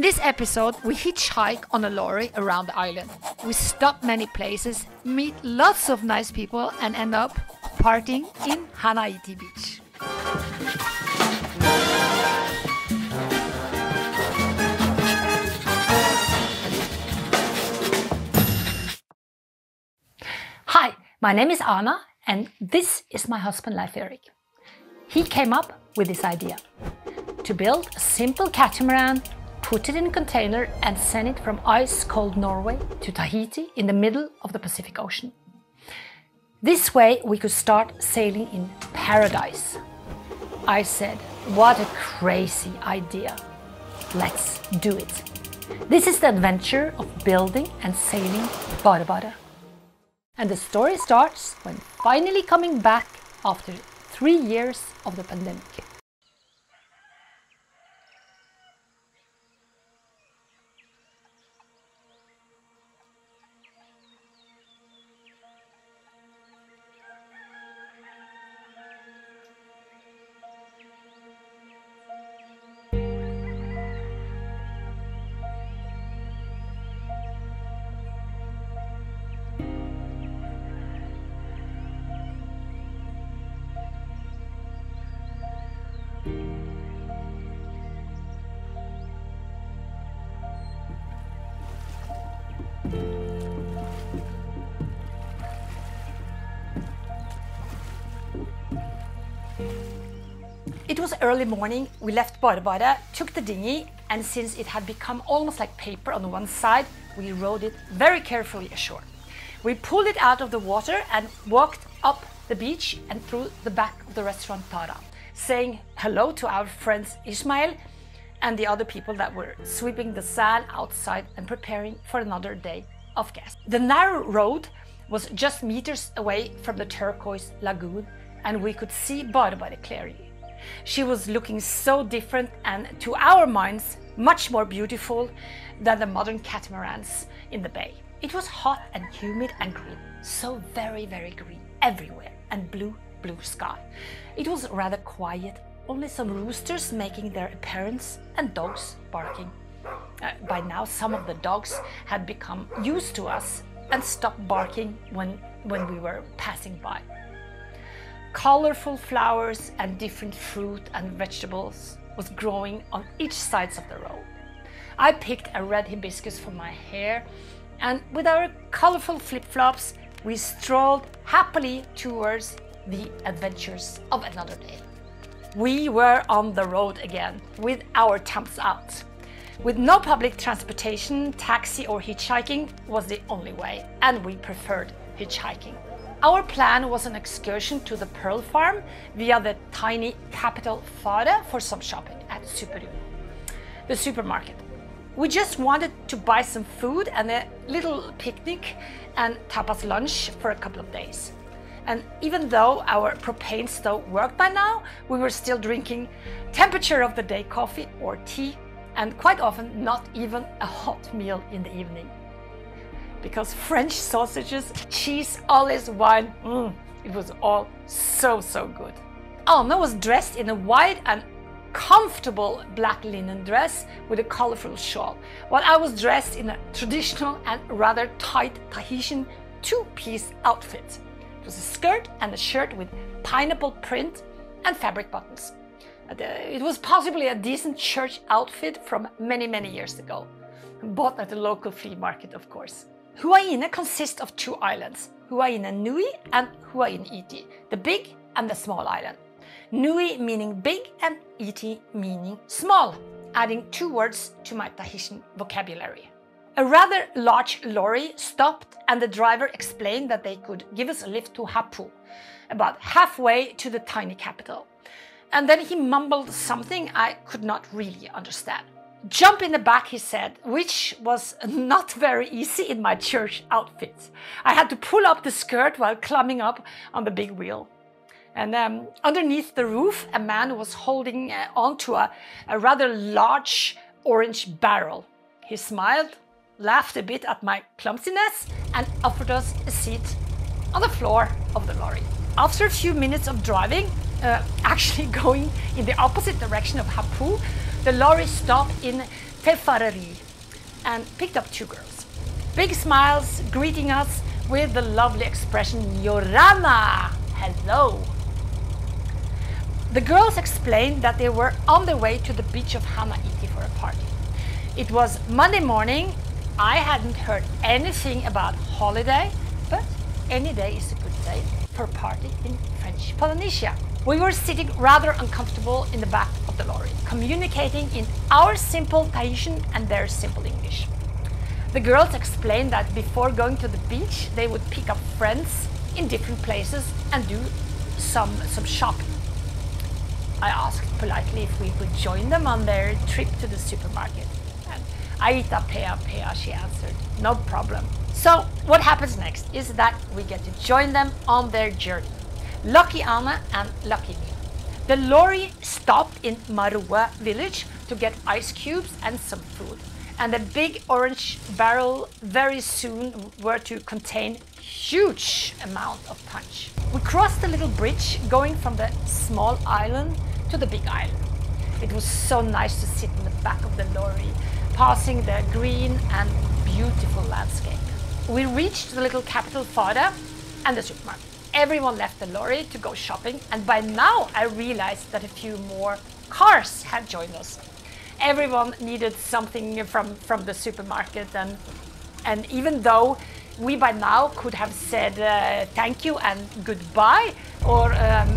In this episode, we hitchhike on a lorry around the island. We stop many places, meet lots of nice people, and end up partying in Hana Iti beach. Hi, my name is Anna, and this is my husband Leif Erik. He came up with this idea to build a simple catamaran, put it in a container and send it from ice-cold Norway to Tahiti in the middle of the Pacific Ocean. This way we could start sailing in paradise. I said, what a crazy idea. Let's do it. This is the adventure of building and sailing BareBare. And the story starts when finally coming back after 3 years of the pandemic. It was early morning. We left BareBare, took the dinghy, and since it had become almost like paper on one side, we rowed it very carefully ashore. We pulled it out of the water and walked up the beach and through the back of the restaurant Tara, saying hello to our friends Ismail and the other people that were sweeping the sand outside and preparing for another day of guests. The narrow road was just meters away from the turquoise lagoon, and we could see BareBare clearly. She was looking so different and, to our minds, much more beautiful than the modern catamarans in the bay. It was hot and humid and green, so very, very green everywhere, and blue sky. It was rather quiet, only some roosters making their appearance and dogs barking. By now, some of the dogs had become used to us and stopped barking when we were passing by. Colorful flowers and different fruit and vegetables was growing on each side of the road. I picked a red hibiscus for my hair, and with our colorful flip-flops, we strolled happily towards the adventures of another day. We were on the road again with our temps out. With no public transportation, taxi or hitchhiking was the only way, and we preferred hitchhiking. Our plan was an excursion to the Pearl Farm via the tiny capital Fare for some shopping at the supermarket. We just wanted to buy some food and a little picnic and tapas lunch for a couple of days. And even though our propane stove worked by now, we were still drinking temperature of the day coffee or tea, and quite often not even a hot meal in the evening. Because French sausages, cheese, olives, wine, it was all so good. Anna was dressed in a wide and comfortable black linen dress with a colorful shawl, while I was dressed in a traditional and rather tight Tahitian two-piece outfit. It was a skirt and a shirt with pineapple print and fabric buttons. It was possibly a decent church outfit from many years ago, bought at the local flea market, of course. Huahine consists of 2 islands, Huahine Nui and Huahine Iti, the big and the small island. Nui meaning big and Iti meaning small, adding 2 words to my Tahitian vocabulary. A rather large lorry stopped and the driver explained that they could give us a lift to Hapu, about halfway to the tiny capital. And then he mumbled something I could not really understand. Jump in the back, he said, which was not very easy in my church outfit. I had to pull up the skirt while climbing up on the big wheel. And underneath the roof, a man was holding onto a rather large orange barrel. He smiled, laughed a bit at my clumsiness, and offered us a seat on the floor of the lorry. After a few minutes of driving, actually going in the opposite direction of Hapu, the lorry stopped in Tefarari and picked up 2 girls. Big smiles greeting us with the lovely expression Yorana, hello. The girls explained that they were on their way to the beach of Hana Iti for a party. It was Monday morning. I hadn't heard anything about holiday, but any day is a good day for a party in French Polynesia. We were sitting rather uncomfortable in the back of the lorry, communicating in our simple Tahitian and their simple English. The girls explained that before going to the beach, they would pick up friends in different places and do some shopping. I asked politely if we could join them on their trip to the supermarket. And Aita pea, she answered, no problem. So what happens next is that we get to join them on their journey. Lucky Anna and lucky me. The lorry stopped in Marua village to get ice cubes and some food. And the big orange barrel very soon were to contain huge amount of punch. We crossed the little bridge going from the small island to the big island. It was so nice to sit in the back of the lorry, passing the green and beautiful landscape. We reached the little capital Fada and the supermarket. Everyone left the lorry to go shopping, and by now I realized that a few more cars had joined us. Everyone needed something from the supermarket, and even though we by now could have said thank you and goodbye, or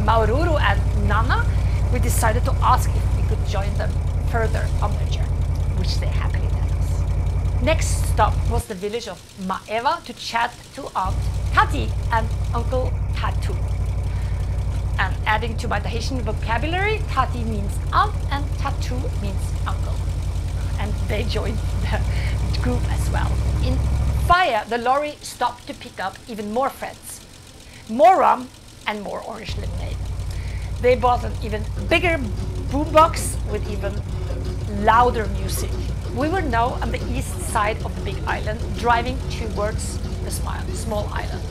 Maururu and Nana, we decided to ask if we could join them further on their journey, which they happily let us. Next stop was the village of Maeva to chat to Aunt Tati and Uncle Tatu. And adding to my Tahitian vocabulary, Tati means aunt and Tatu means uncle. And they joined the group as well. In Faya, the lorry stopped to pick up even more friends. More rum and more orange lemonade. They bought an even bigger boombox with even louder music. We were now on the east side of the big island, driving towards the small island,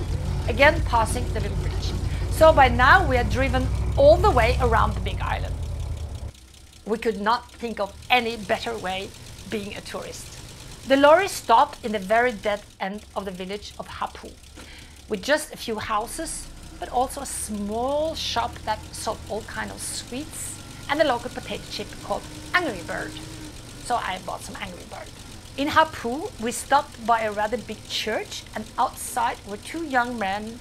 again passing the little bridge. So by now we had driven all the way around the big island. We could not think of any better way being a tourist. The lorry stopped in the very dead end of the village of Hapu, with just a few houses, but also a small shop that sold all kinds of sweets and a local potato chip called Angry Bird. So I bought some Angry Bird. In Hapu, we stopped by a rather big church, and outside were 2 young men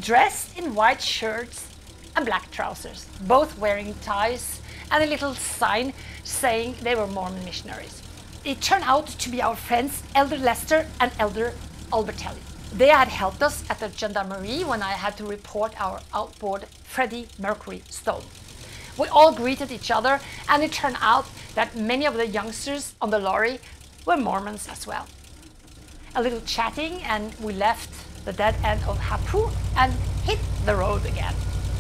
dressed in white shirts and black trousers, both wearing ties and a little sign saying they were Mormon missionaries. It turned out to be our friends Elder Lester and Elder Albertelli. They had helped us at the gendarmerie when I had to report our outboard Freddie Mercury stolen. We all greeted each other, and it turned out that many of the youngsters on the lorry were Mormons as well. A little chatting, and we left the dead end of Hapu and hit the road again.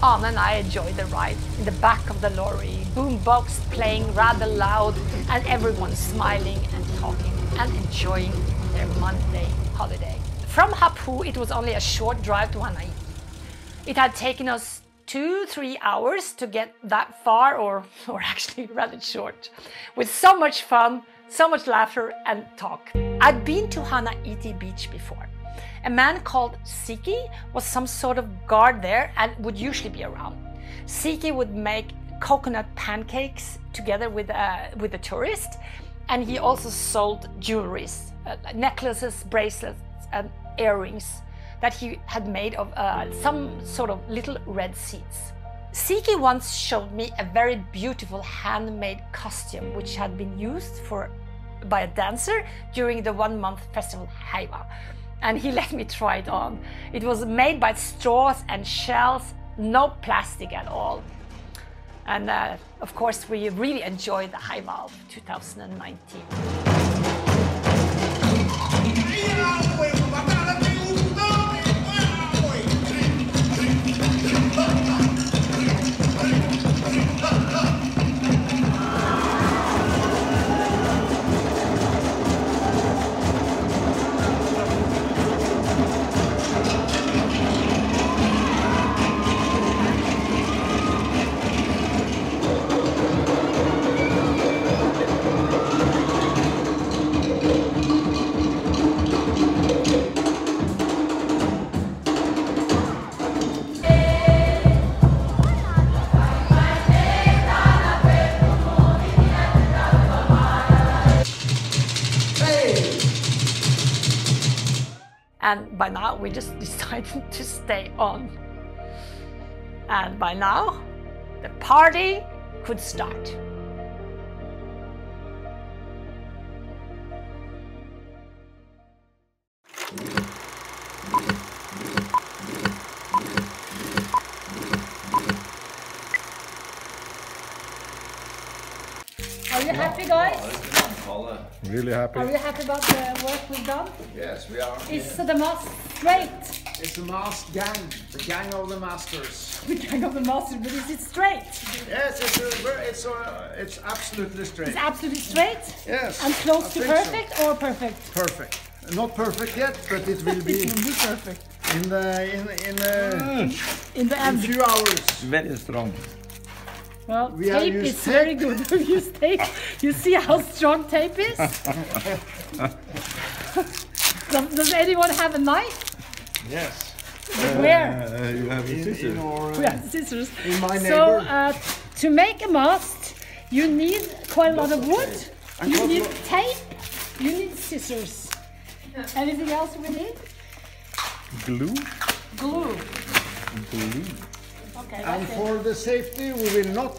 Anna and I enjoyed the ride in the back of the lorry, boombox playing rather loud, and everyone smiling and talking and enjoying their Monday holiday. From Hapu, it was only a short drive to Hana Iti. It had taken us 2-3 hours to get that far, or actually rather short, with so much fun, so much laughter and talk. I'd been to Hana Iti beach before. A man called Siki was some sort of guard there and would usually be around. Siki would make coconut pancakes together with the tourist, and he also sold jewelries, necklaces, bracelets and earrings that he had made of some sort of little red seeds. Siki once showed me a very beautiful handmade costume which had been used by a dancer during the 1-month festival Haiwa, and he let me try it on. It was made by straws and shells, no plastic at all. And of course we really enjoyed the Haiwa of 2019. And by now we just decided to stay on. And by now the party could start. Are you happy, guys? Really happy. Are you happy about the work we've done? Yes, we are. Is the mast straight? It's the masked gang, the gang of the masters. The gang of the masters, but is it straight? Yes, it's absolutely straight. It's absolutely straight? Yes. And close to perfect or perfect? Perfect. Not perfect yet, but it will be. It will be perfect. In the end. a few hours. Very strong. Well, We have tape used is very good. We use tape. You see how strong tape is? Does anyone have a knife? Yes. Where? You have a scissors. We have scissors. In my So, neighbor. to make a mast, you need quite a lot of wood. You need tape. You need scissors. Anything else we need? Glue. Glue. Glue. Okay. And that's it. for the safety, we will not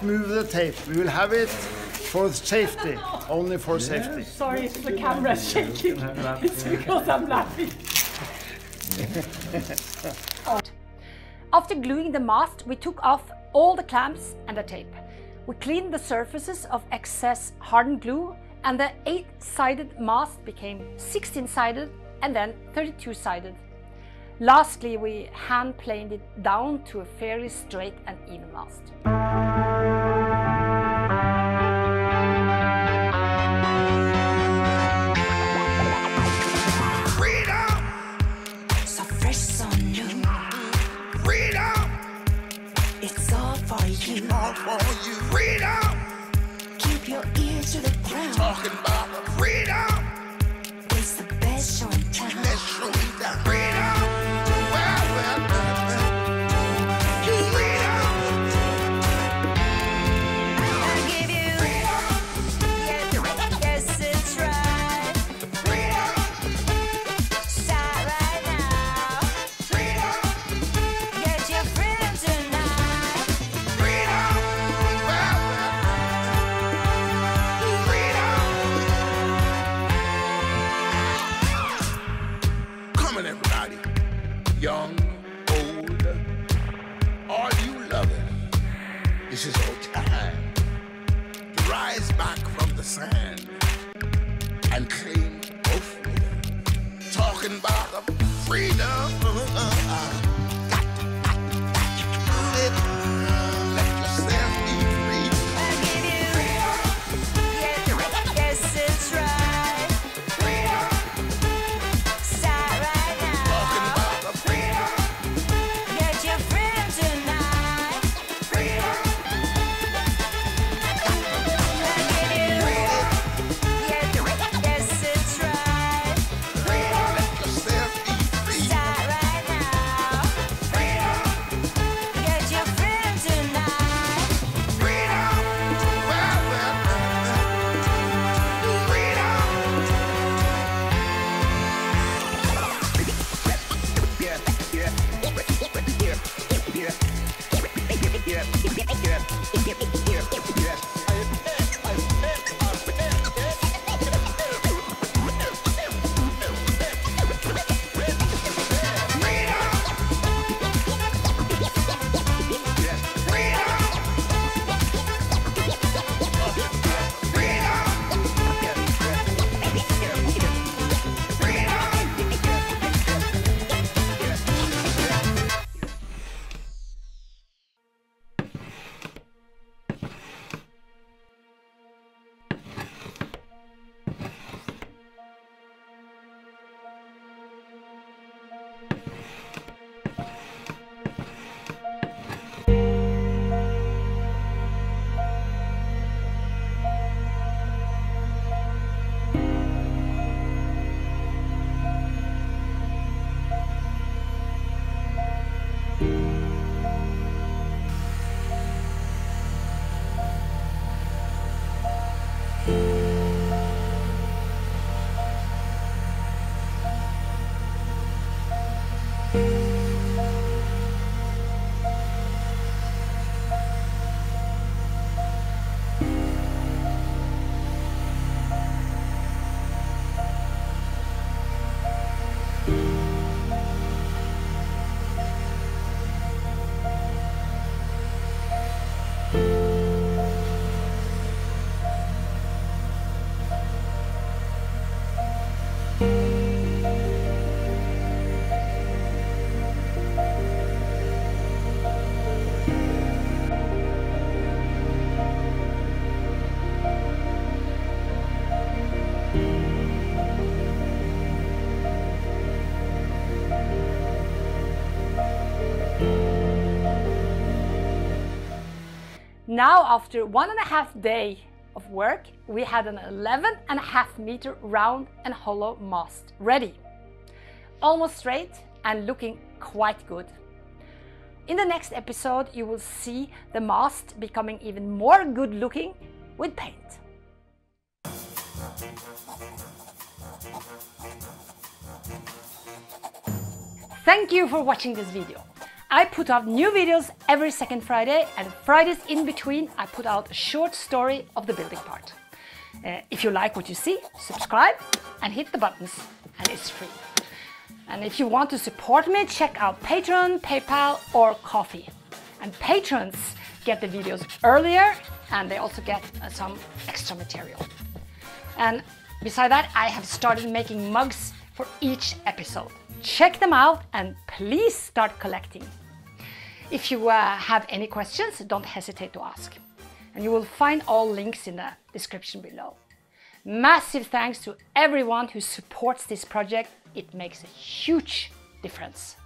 move the tape. We will have it for safety, only for safety. Sorry if the camera is shaking. It's because I'm laughing. After gluing the mast, we took off all the clamps and the tape. We cleaned the surfaces of excess hardened glue, and the 8-sided mast became 16-sided and then 32-sided. Lastly, we hand planed it down to a fairly straight and even mast. So fresh, so new. Freedom. It's all for you. All for you. Freedom. Keep your ear to the ground. Talking about freedom. It's the best show in town. Best show in town. Freedom. Young, old, all you loving, this is your time to rise back from the sand and claim your freedom. Talking about the freedom. Let yourself be free. I give you freedom. Yes, it's right. Freedom. Start right now. Talking about the freedom. Get your freedom tonight. Freedom. I give you freedom. Yes, it's right. Freedom. Let yourself be free. Start right now. Now, after 1.5 days of work, we had an 11.5 meter round and hollow mast ready. Almost straight and looking quite good. In the next episode, you will see the mast becoming even more good looking with paint. Thank you for watching this video. I put out new videos every second Friday, and Fridays in between I put out a short story of the building part. If you like what you see, subscribe and hit the buttons, and it's free. And if you want to support me, check out Patron, PayPal or Coffee. And patrons get the videos earlier, and they also get some extra material. And beside that, I have started making mugs for each episode. Check them out and please start collecting. If you have any questions, don't hesitate to ask. And you will find all links in the description below. Massive thanks to everyone who supports this project. It makes a huge difference.